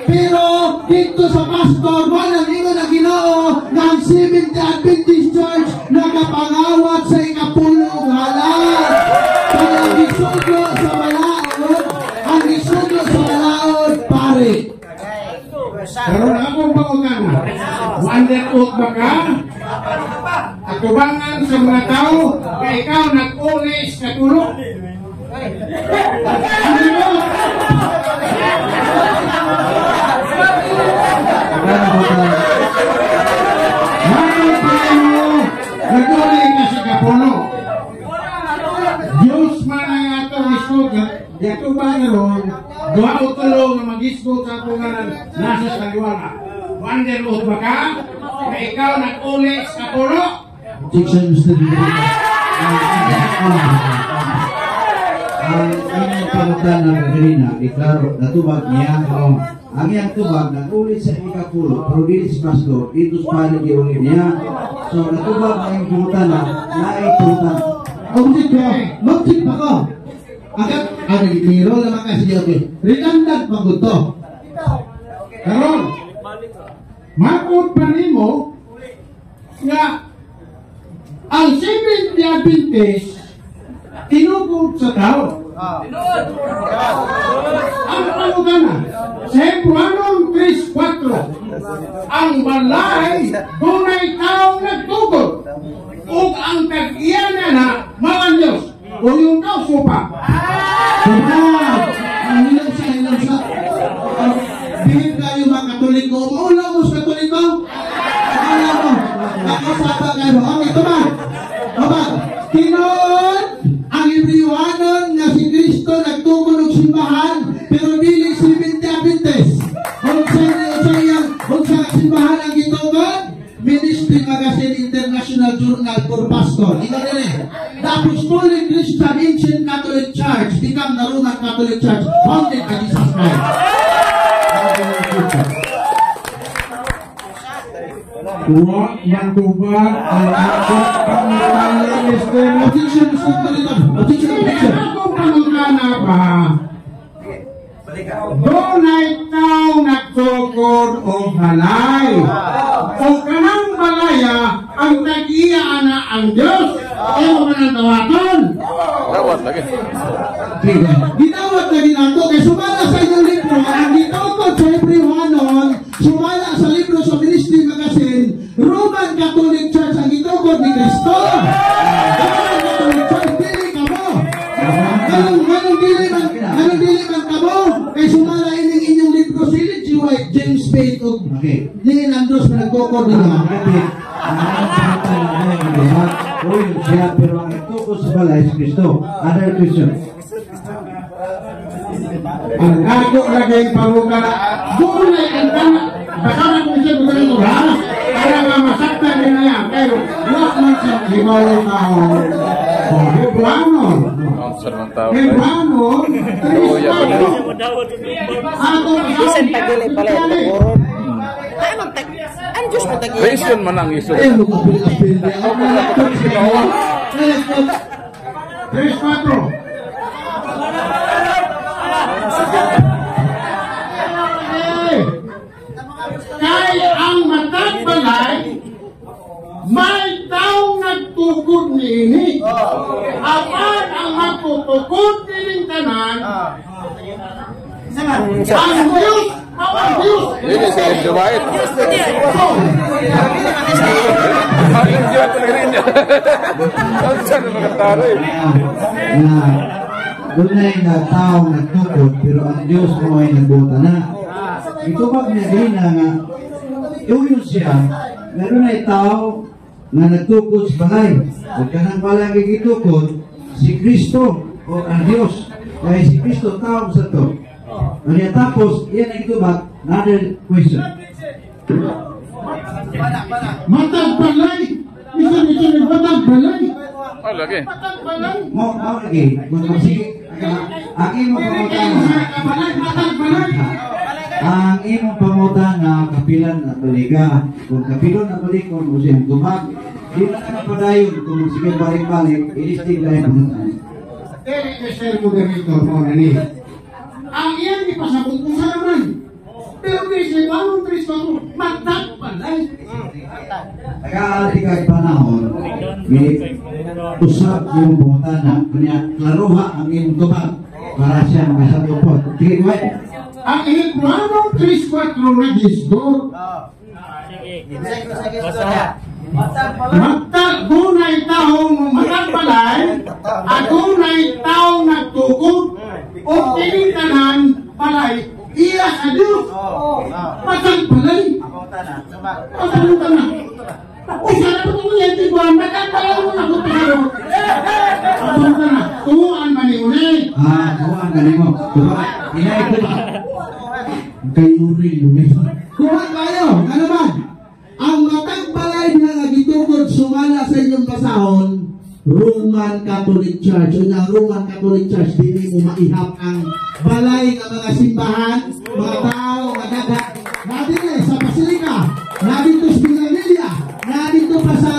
pero dito sa pastor walang ingon na Ginoo nga ang Seventh-day Adventist Church nakapangawat sa ikapulo halal. Kaya ang gisugo sa malaod, ang gisugo sa malaod pare. Karon akong pangutana, wonder-out ba ka? Atubangan sa mga tao, kaya ikaw nag-uli sa tulog. Ano na mag-isgot sa tunganan nasa kaliwala. Wanderlust ba ka? Na ikaw nag-uli sa pulo? Objection, Mr. Leader. Ang inyong pangutan ng Katrina, iklaro, natubag niya, ang iyang tubag, nag-ulit sa ikapulo, pero dili si Pastor, ito sa panig iulit niya. So, natubag ang iyong pangutan na naitutan. Mag-tip ako. Agad, nagitiro naman kasi di okay. Redundant maguto. Karon, makot pa nimo nga ang Seventh Day Adventist tinugod sa tao. Ang panugana, sa Hebrewanong 3:4, ang balay dunay taong nagtugod ug ang tag-iyana na mga Diyos o yung tao supa. Ang ilang sa. Bihit kayo mga Katoliko. Maula mo sa Katoliko. Akala mo. Nakasaba kayo. Ang ito ba? Baba. Tinon, ang Hebrewanon na si Kristo nagtugon ng simbahan, pero dili si Adventist. Kung sa simbahan ang gitugon, Ministry Magazine International Journal for Pastor. Ito rin eh. The Apostolic Christian Ancient Catholic Church become the Roman Catholic Church founded by Jesus Christ. Huwag matubag ang akong pangunahan Mr. Objection, Mr. Leader. Objection. Akong pangunahan ba? Dunay tao nagtukod o balay. O kanang balaya ang tag-iya na ang Diyos. Ayaw mo ng tawaton. Tawad lagi. Gitawad na ginato kay sumala sa inyong libro. Ang gitawad sa Hebrewanon, sumala sa libro sa Ministry Magazine, Roman Catholic Church ang gitawad ni Kristo. Roman Catholic Church, dili ka mo. Ganong dili man ka mo. Kay sumala inyong libro, sila G. White, James Spade, o dili nandos na nagtukod nila. Siya, pero ang ituko sa balay si Kristo. Other question. Ang ako lagi ang pangukala. Dunay ang tama. Baka ko siya gusto ha? Para mamasaktan din na yan. Pero wala man siya himawin na Hebrewanon. Hebrewanon. Ako Bisan tagili pala ito puro. Ay magtag. Ano Diyos mo tagili? Question man ang iso. Ayun, magkapilas-pilas. Ako na lang ito. Tres, cuatro. Kaya ang matag balay, may taong nagtukod niini. Apan ang magtutukod nining tanan, ang Diyos, ang Diyos. Ini si Andrew White. Ang Diyos talaga rin niya. Ang siya na magkataro eh. Dunay nga taong nagtukod, pero ang Diyos mo ay nagbuta na. Ito ba pinagina nga, iyon siya, nga dunay tao nga nagtukod sa balay. Huwag ka nang palagi gitukod, si Kristo o ang Diyos. Kaya si Kristo tao sa to. Kaya tapos, yan ang itubag, another question. Matag balay. Isa matag balay. Oh, lagi. Matag balay. Mo lagi, sige, ang imong pamutan, ang imong pamutan na kapilan na baliga, kung kapilon na balik kung siyang tubag, di na padayon kung sige balik-balik, ilistig na yung pamutan. Mr. Moderator mo na ni. Ang iyan di pasabot mo sa naman. Pero kasi anong tres pa mo? Matag balay. Nag-aalati ka panahon, usap yung pamutan na, kanya klaruha ang imong tubag, para siya makasatupot. Sige, wait. Ang Hebrewanong 3:4 na gisgot. Matag dunay taong matag balay, at dunay taong nagtukod, o tinitanan balay, iya sa Diyos. Matag balay. Matag balay. Usa na po yan, tiguan, matag balay mo na po pinaro. Matag balay. Tuhuan ba ni Uli? Tuhan ka mo. Inay ko ba? kayo rin yun. Kuha kayo, ano ba? Ang matang balay na nagitugod sumala sa inyong basahon, Roman Catholic Church. O na Roman Catholic Church, hindi mo maihap ang balay ng mga simbahan, mga tao, mga dagat. Nadito sa Basilika, nadito sa Pinamilya, nadito pa sa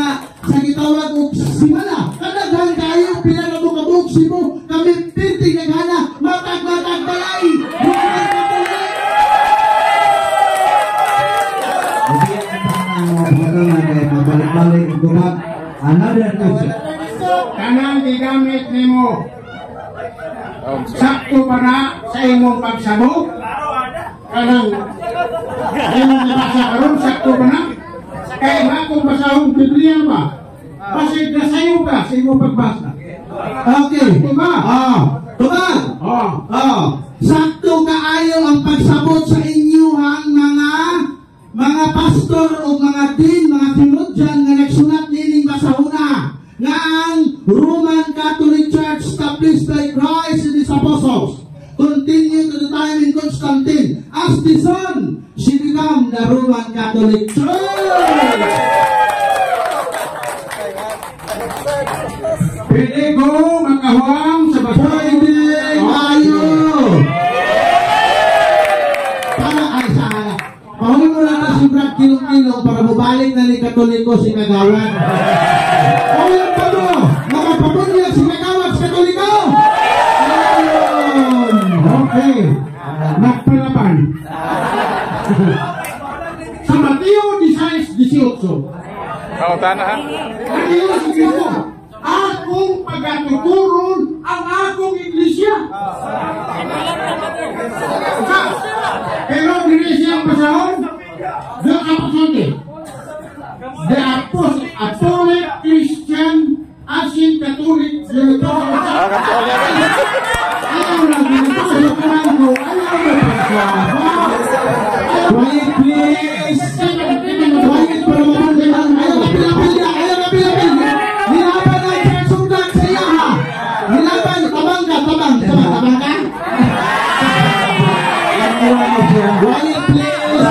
gitawag o simala. Kadaghan kayo, pinalabog-abog sibo, kami pinting naghana, matag-matag balay. Roman Catholic! Mabalik-balik ang gumag. Another question. Kanang gigamit nimo sakto pa na sa imong pagsabot. Kanang imong nabasa karon sakto pa na. Kaya nga kung basahong Biblia ba, basig na sa'yo ba sa imong pagbasa? Okay. Diba? Tubag. Sakto kaayo ang pagsabot sa inyuhang mga pastor o mga din, mga tinudyan nga nagsunat nining basahuna nga ang Roman Catholic Church established by Christ and His Apostles continue to the time in Constantine. As the Son, she became the Roman Catholic Church. Pwede ko makahuang sa basahon. Pwede kayo. Para ay sa pahuli mo lang na si Brad Kilong-Kilong para mabalik na ni Katoliko si Kagawan. Ayun pa mo! Makapabunya si Kagawan si Katoliko! Ayun! Okay. Nagpalaban. Sa Mateo 16:18. Oh, tana ha? Mateo 16:18. Akong pagatuturon ang akong iglesia. Pero iglesia ang basahon, the apostolic. The Apostolic Christian Asin Catholic. Ayaw na dito sa lukuran ko. Ayaw na paswaba. Quiet please! Quiet para mabulihan. Ayaw na pilapilya! Ayaw na pilapilya! Nilaban ang kasundan sa iya ha! Nilaban! Tabang ka! Tabang ka! Quiet please!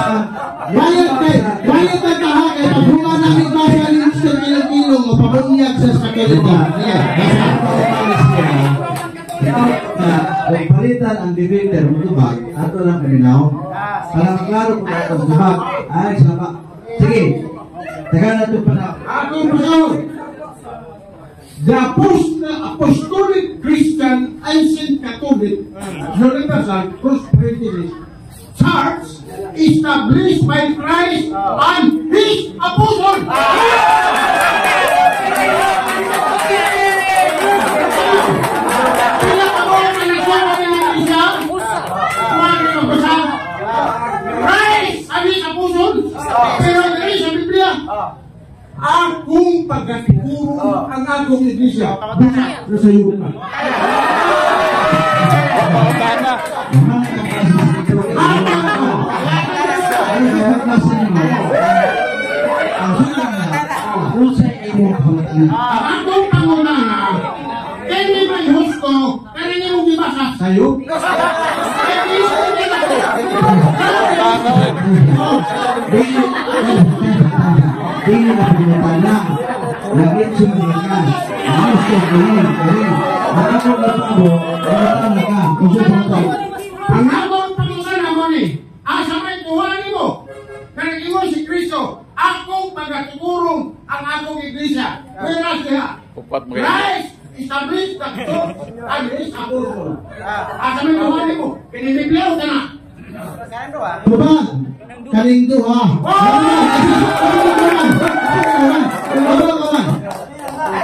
Quiet na ka ha! Kaya pagbunga namin ba sa Linston Ilong-Ilong o pabunyag sa Sakalita? Kung palitan ang defender mo tubag, ato lang kaninaw, para maklaro kung ato tubag, ay sama. Sige, taga na ito pa na. Akong basahon. The Apostolic Christian Ancient Catholic Universal Prosperity Church established by Christ and His Apostles. Christ and His Apostles. Pero dali sa Biblia, akong pagkaturo ang akong iglesia. Buka na sa iyo ka. Ang akong pangunahan, kaya may husto, kaya niyo mong ibasa sa'yo. Tingin na pinapala. Lagit sumulika. Mas ko kunin. Makapag na pabo. Makapag ka. Ang akong pangunahan mo ni, asa may tuwanin mo. Kaya mo si Kristo, akong pagkatuturong ang akong iglesia. Wala siya. Christ established the church and His Apostles. Asa may tuwanin mo. Pininibliyaw ka na. Tubag. Kaling duha.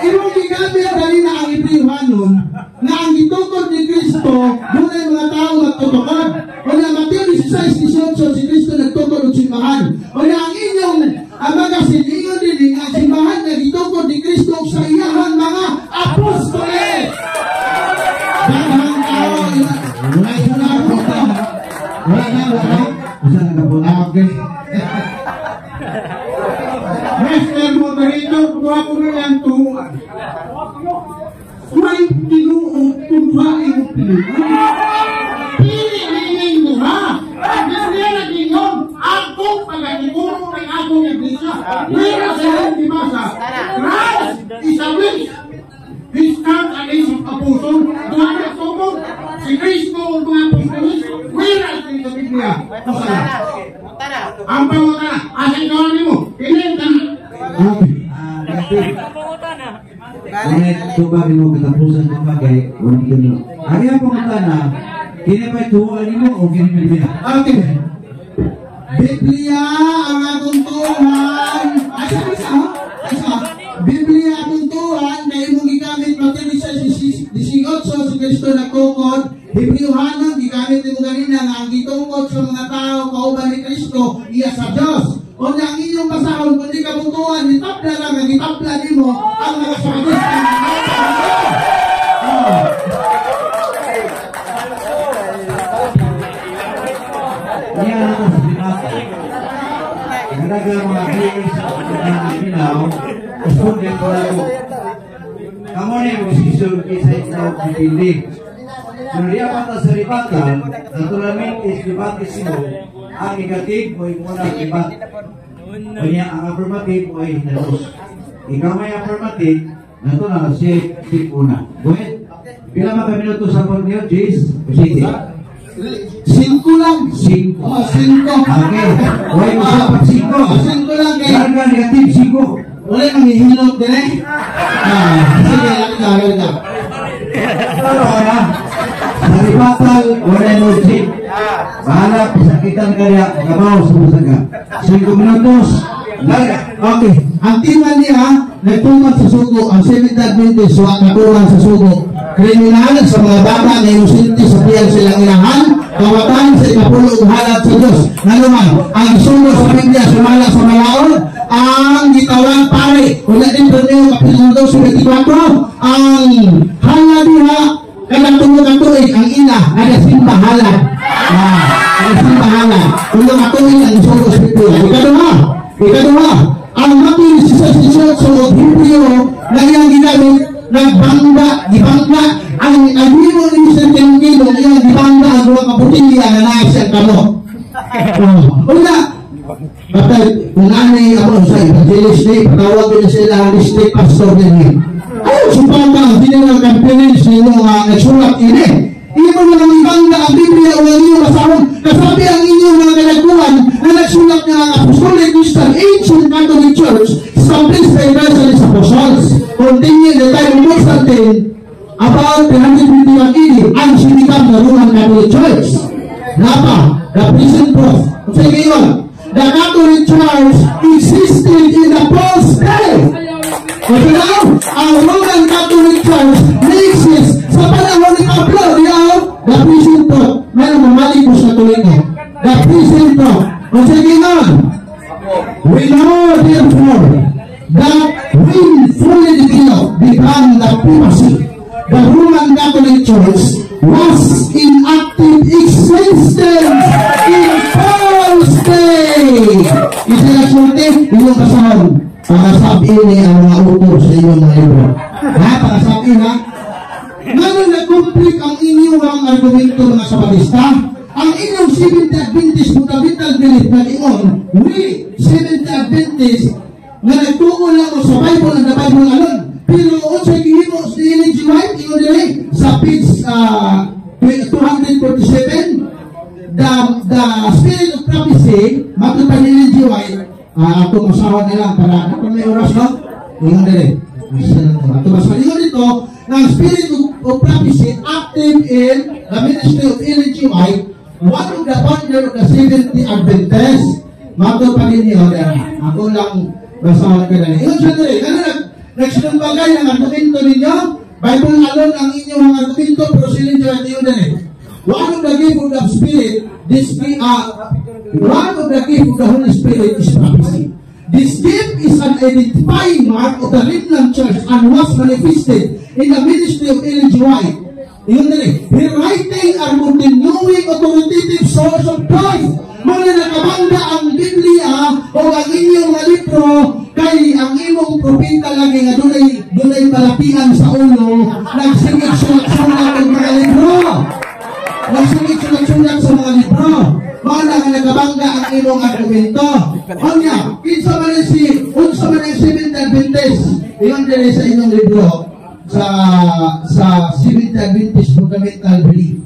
Imong gigamit dali na ang ibrihanon na ang gitukod ni Kristo dunay mga tao nagtutukod. Wala Mateo 16:18 si Kristo nagtukod og simbahan. Wala ang inyong mga silingon din ang simbahan na gitukod ni Kristo sa iyang mga apostoles. Daghang tao ay nakakita. Wala na. Isa na kapuna. Okay. Mr. Moderator, kuha ko na yan tuhuan. May tinuong tunwain mo pinuha. Pili-iling mo ha. Ang ganyan natin sa Biblia. Ang pangutana, asan ka mo? Kinenta na. Ngunit tubag mo katapusan ng bagay, huwag ito. Ari ang pangutana, kinapay tuwan mo o kinapay? Okay. Biblia ang atong tuhan. Biblia atong tuhan na imong gigamit pati sa 18 sa Kristo na kukod. Hebrewhanon gigamit mo ganina nga ang gitungkod sa mga tao kauban ni Kristo iya sa Dios. O ang inyong basahon kundi kabutuhan gitabla lang ang gitabla nimo ang mga sagot. Niya na sa binasa. Nagdaga mga viewers ng Pinaw, student ko lang. Kamu na yung position isa ikaw dipindi. Kung di apa sa ribatan, naturalmente ribatan sino, ang negative o yung muna ribat. Kanya ang affirmative o ay hinalos. Ikaw may affirmative, nato na si una. Go ahead. Pila mga minuto sa pag niyo, Jace? Sige. 5 lang. 5. Oh, 5. Okay. Huwag mo sa pag 5. 5 lang kay. Karga negative 5. Wala kang hihilot din eh. Sige, laki ka. Ano na? Naribatal, wala mo jeep. Bahala, pasakitan kaya, kabaw sa musaga. 5 minutos. Okay. Ang timan niya, nagtumat sa sugo. Ang 7th Adventist, natulang sa sugo. Kriminal sa mga bata na inusinti sa piyan silang ilahan. Kawatan sa ikapulong halat sa Diyos. Nanuman, ang sugo sa Biblia, sumala sa malaon. Ang gitawang pare. Kula din po niyo, Kapitulo 2:24. Ang hala diha, kanang tungod-tuig, ang ina, nagasimba halad. Nagasimba halad. Kung nakatuig ang sugo sa Biblia. Ikaduha, ang Matthew 16:18 sa Hebreo na iyang ginamit, nagbangga, gibangga, ang abiro ni Sentengilo, iyang gibangga, ang mga kaputilya na naisang kamo. Una, patay, kung anay ako sa evangelist day, patawag din sila ang district pastor din. Ayun, supanda, hindi na campaigns ninyo nagsulat ini. Hindi mo naman ibangga ang Biblia o ang inyong kasahon. Kasabi ang inyong mga kalagpuan na nagsulat ng Apostolic Christian Ancient Catholic Church established by Evangelist Apostles. Continue the time of Constantine about 351 AD and she became the Roman Catholic Church. Napa, the present proof. Kung ngayon, the Catholic Church existed in the first day. Kasi now, ang Roman Catholic Church exists sa panahon ni Pablo, the present proof. Mayroon mamali po sa tuloy niya. The present proof. Kung ngayon, we know therefore that when fully developed become the papacy, the Roman Catholic Church was in active existence in first day. Ito na sunti, inyong kasahon. Pakasabi ni ang mga autor sa inyong mga libro. Pakasabi ha? Ngayon nag-complete ang inyong argumento mga Sabatista. Ang inyong Seventh Adventist fundamental belief na ingon, we Seventh Adventist na nagtuon lang mo sa Bible and the Bible alone. Pero kung sa gihimo sa Ellen G. White, ingon nila sa page 247, the spirit of prophecy, matupad ni Ellen G. White, ito masawa na lang para kung may oras, no? Ingon nila. Ito masawa. Ingon dito, ng spirit of prophecy active in the ministry of Ellen G. White, one of the founder of the Seventh Adventist, matupad niyo na ako lang basahan ka na niya. Iyon siya nila. Ganun nagsinumbagay ang argumento ninyo. Bible alone ang inyong mga argumento, pero silin siya at iyon na niya. One of the gift of the Spirit, one of the gift of the Holy Spirit is prophecy. This gift is an identifying mark of the remnant church and was manifested in the ministry of Ellen G. White. Iyon na niya. Her writing are continuing authoritative source of truth. Muna nakabangga ang Biblia o ang inyong mga libro kay ang imong propeta lagi nga dunay palapian sa ulo, nagsingit sulat-sulat ang mga libro. Nagsingit sulat-sulat sa mga libro. Muna nga nakabangga ang imong argumento. Onya, kinsa man ang Seventh Adventist, iyon din sa inyong libro sa Seventh Adventist fundamental belief.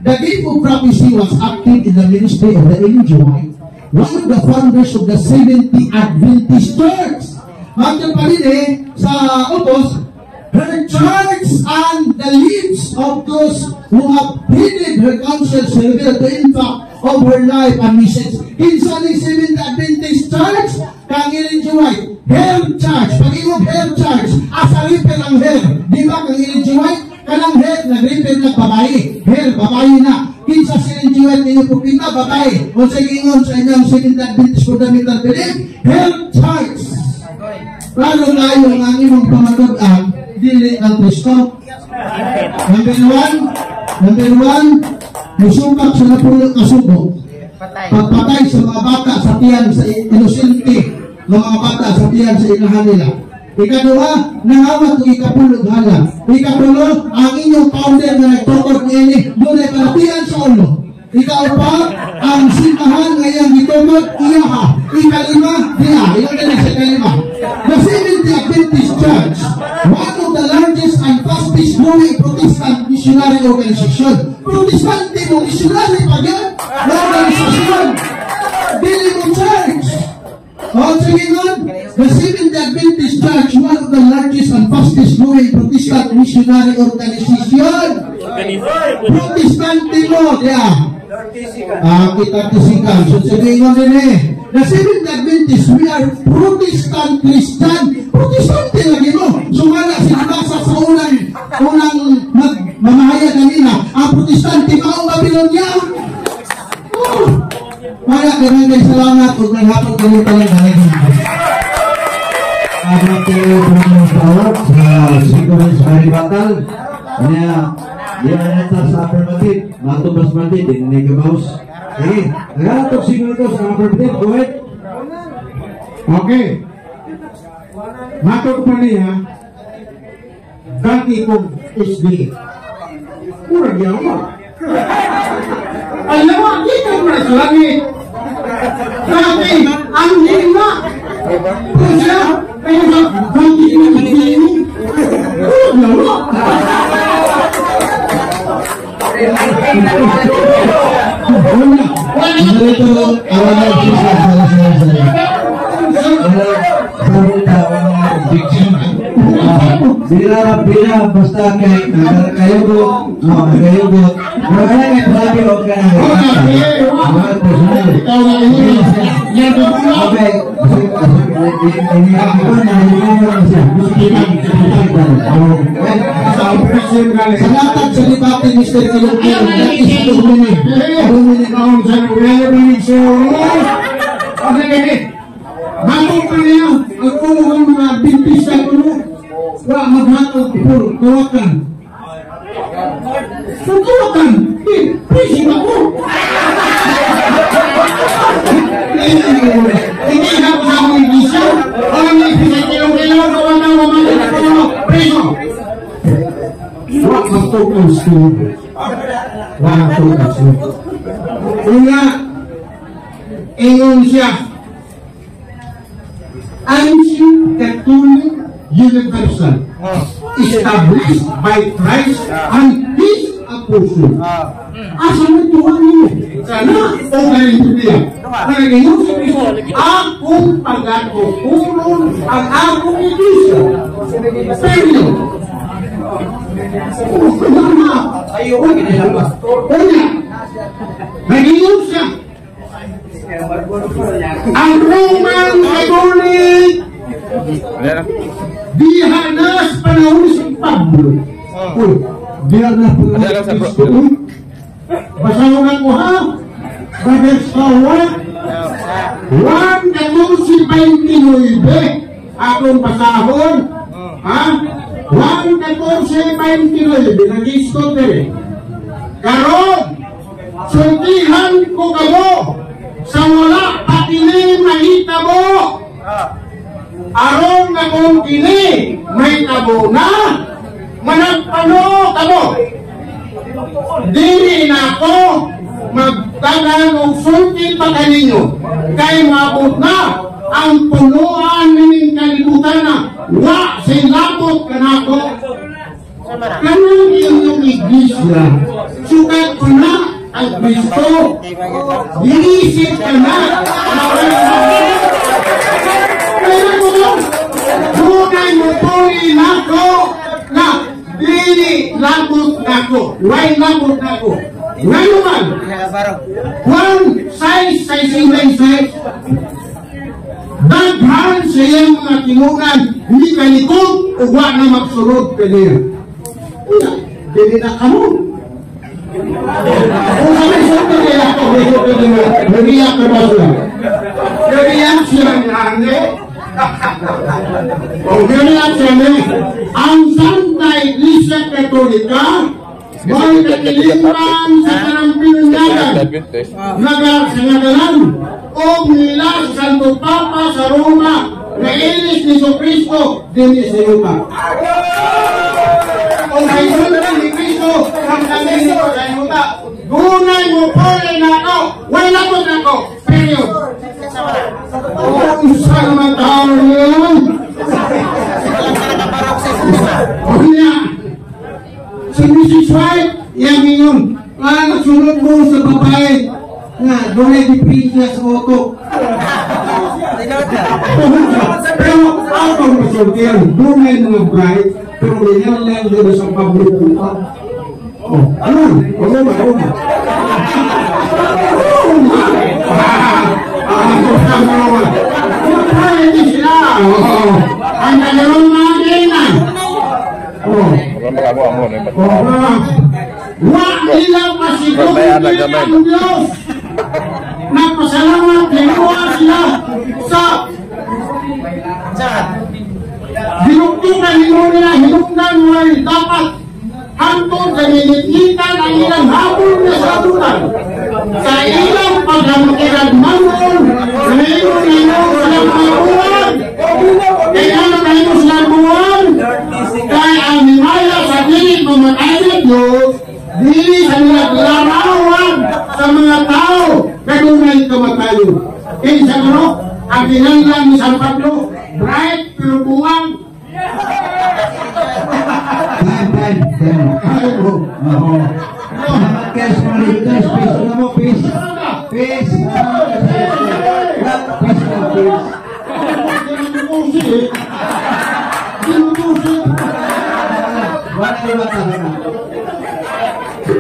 the gift of prophecy was active in the ministry of the Ellen G. White, one of the founders of the Seventh-day Adventist Church. Magdal pa rin sa utos, her church and the lips of those who have heeded her counsel reveal the impact of her life and message. Kinsa ni Seventh Adventist Church, kang Ellen G. White, hair church, pag-iwag hair church, asa repair ang hair. Di ba kang Ellen G. White, kanang hair, nag-repair ng babae. Hair, babae na. Kinsa si Ellen G. White, ninyo po pinta, babae. O sa ingon sa inyong Seventh Adventist Fundamental Belief, hair church. Lalo na yung ang imong pamatud-an, dili ang Kristo. Number one, musubak sa napulot na subo. Pagpatay sa mga bata sa tiyan sa inosente, mga bata sa tiyan sa inahan nila. Ikaduha, nangawat o ikapulog hala. Ikatulo, ang inyong founder na nagtukod niya doon ay palatian sa ulo. Ikaupa, ang simbahan ngayang itukod, iyaha. Ikalima, diya. Iyon na sa ikalima. The Seventh-day Adventist Church, one of the largest and fastest growing Protestant missionary organization. Protestante mo, missionary pa yan? Na organisasyon. Dili mo church. O, sige nun, the Seventh-day Adventist Church, one of the largest and fastest growing Protestant missionary organization. Protestante mo, diya. Kita tisikan. So, sige nun din the Seventh Adventist, we are Protestant Christian. Protestante lagi mo. Sumala sinabasa sa unang mamahaya kanina. Ang Protestante, maong Babylonia. Maya, maraming salamat. Huwag may hapon kami talang halagin. Abang kayo ng tawag sa sequence maribatal. Dia neta sa affirmative. Matubas mati din negabaus. Sige, nagatok siguro ito sa affirmative. Go ahead. Okay. Matok pa niya, dati kong SD. Kurang yawa. Alam mo, dito mo na sa langit. Dati, ang lima. Kasi, pero dati mo na dito. Kurang yawa. Bila basta kayo go makanya berarti oke aku mga bintis sa ulo. Wah, maghatog puro kawakan. So kawakan, prisip ako. Hindi na ako sa mga ibisa. Walang ibisa kilong-kilong, kawakan, mamalik ako, preso. Wah, magtukas ko. Wah, magtukas ko. Una, ingon siya, ancient Catholic Universal, established by Christ and His Apostle. Asa mo tuwan niyo? Sana, o galing niya. Nagayon si Kristo, akong pagkakupulong ang akong iglesia. Pero, una, nagayon siya. Ang Roman Catholic dihanas panahon si Pablo. Dihanas panahon si Kristo. Basahin ako ha. Brother Sawa 1:14-29 akong pasahon ha. 1:14-29 nag-isto karon sultihan ko kayo sa wala patili mahitabo. Aron na kung kini may tabo na managpano kamo. Dili na ako magtagan o sulti pa kaninyo kay maabot na ang punuan ng kalibutan na wa silabot kanako. Kanang inyong iglesia sila. Sukat ko na ang Kristo. Inisip ka na. Kaya mo mo, tunay mo tuloy na ko na dili labot na ko. Why labot na ko? Ngayon man, one size sa size, daghan sa iyang mga tingunan, hindi ka likod, o wala na magsunod ka niya. Dili na ka mo. Kung kami sunod nila ako, nariyak ka ba sila? Nariyak sila ni Ane. O nariyak sila ni ang Santa Iglesia Katolika, may katiliman sa kanampinunyagan, nagar sa ngadalan, o nila sa Santo Papa sa Roma, na ilis ni Kristo, din sa Roma. Kung kayo na ni Kristo, ang kami nito sa Roma, gunay mo po na ako, wala po na ako, period. Kung saan naman tao yun? O niya, si Mrs. White, yan yun, nagsunod mo sa babae, nga, doon ay di princess Otto. Pero ako ang masultiyan, doon ay mga bride, pero ganyan lang doon sa pabunutan. Oh, ano? Ano ba? Pwede sila. Ang dalawang mga kainan. Wak nilang masigong ang Diyos. Nagpasalamat kinuha sila sa dinugtungan nila, hinugnan mo ay dapat hantong sa ninikitan ang ilang habol na sabutan sa ilang paghamkiragmanon ngayon silang mabuwan kaya ngayon silang buwan kaya ang himaya sa dinig mamatay Diyos dili sa naglarawan sa mga tao kadunay kamatayo kaya sa ano ang kinanglan ni San Pablo bright pero buwang Peace.